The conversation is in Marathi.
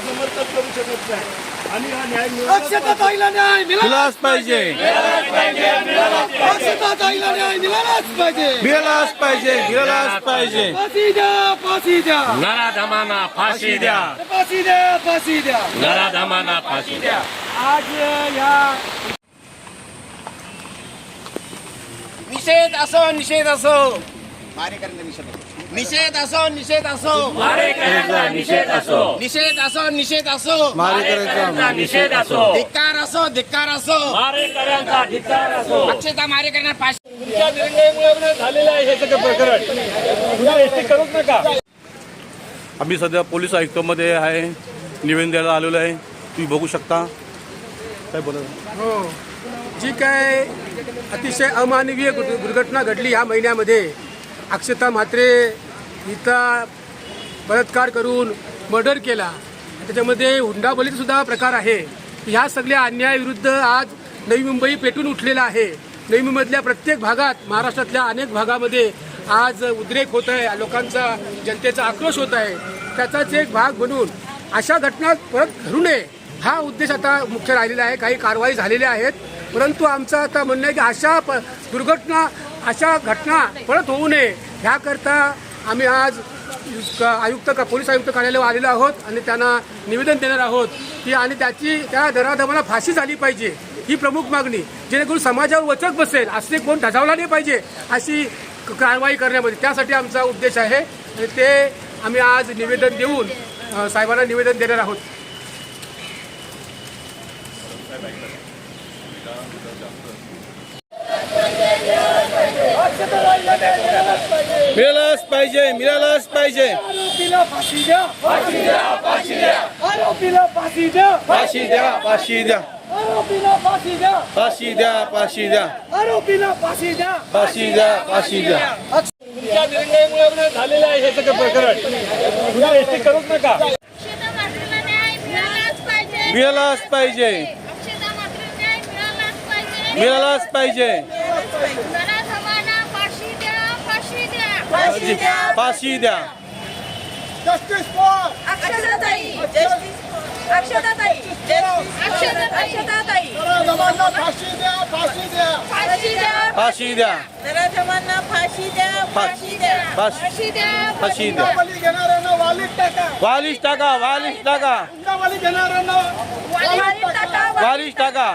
समर्थन करू शकत नाही आणि हा न्याय अक्षताताईला न्याय मिळालाच पाहिजे. अक्षताताईला न्याय मिळालाच पाहिजे. मिळालाच पाहिजे. मिळालाच पाहिजे. फाशी द्या, फाशी द्या, नराधमांना फाशी द्या. फाशी द्या, फाशी द्या, नराधमांना फाशी द्या. आज या निषेध असो, निषेध असो, निषेध असो, निषेध असो, मारेकऱ्यांचा निषेध असो, निषेध असो, निषेध असो, मारेकऱ्यांचा निषेध असो, धिक्कार असो, धिक्कार असो, मारेकऱ्यांचा धिक्कार असो. अक्षता मारेकऱ्यांना फाशी. तुमच्या निर्णयामुळे झालेलं आहे हे सगळं प्रकरण. पुन्हा एसटी करूच नका. आम्ही सध्या पोलीस आयुक्तामध्ये आहे, निवेदन द्यायला आलेलो आहे. तुम्ही बघू शकता. काय बोला. हो, जी काय अतिशय अमानवीय दुर्घटना घडली ह्या महिन्यामध्ये, अक्षता म्हात्रे हिचा बलात्कार करून मर्डर केला, त्याच्यामध्ये हुंडाबळीचा सुद्धा प्रकार आहे. ह्या सगळ्या अन्यायाविरुद्ध आज नवी मुंबई पेटून उठलेला आहे. नवी मुंबईमधल्या प्रत्येक भागात, महाराष्ट्रातल्या अनेक भागामध्ये आज उद्रेक होत आहे, लोकांचा, जनतेचा आक्रोश होत आहे. त्याचाच एक भाग म्हणून अशा घटना परत घडू नये हा उद्देश आता मुख्य राहिलेला आहे. काही कारवाई झालेल्या आहेत, परंतु आमचं आता म्हणणं आहे की अशा दुर्घटना, अशा घटना परत होऊ नये ह्याकरता आम्ही आज पोलीस आयुक्त कार्यालयावर आलेलो आहोत आणि त्यांना निवेदन देणार आहोत की आणि त्या नराधमांना फाशी झाली पाहिजे ही प्रमुख मागणी, जेणेकरून समाजावर वचक बसेल, असे कोण ढजावला नाही पाहिजे अशी कारवाई करण्यामध्ये. त्यासाठी आमचा उद्देश आहे आणि ते आम्ही आज निवेदन देऊन साहेबांना निवेदन देणार आहोत. मिळालाच पाहिजे. मिळालाच पाहिजे. आरोपीला फाशी द्या, फाशी द्या, फाशी द्या, आरोपीला फाशी द्या, फाशी द्या. फाशी द्या. आरोपीला फाशी द्या, फाशी द्या. फाशी द्या. आरोपीला फाशी द्या, फाशी द्या. फाशी द्या. तुमच्या निर्णयामुळे झालेलं आहे हे सगळं प्रकरण. पुन्हा एसटी करूच नका. अक्षता म्हात्रेला न्याय मिळालाच पाहिजे. मिळालाच पाहिजे. अक्षता म्हात्रेला न्याय मिळालाच पाहिजे. मिळालाच पाहिजे. नराधमांना फाशी द्या, फाशी द्या, फाशी द्या. जस्टिस फॉर अक्षताताई, अक्षताताई, अक्षताताई, नराधमांना फाशी द्या, फाशी द्या, फाशी द्या, फाशी द्या. नराधमांना फाशी द्या, फाशी द्या, फाशी द्या, फाशी द्या. हुंडाबळी घेणाऱ्यांना वालीत टाका, वालिश टाका. वालिश टाका. हुंडाबळी घेणाऱ्यांना वालीत टाका, वालिश टाका.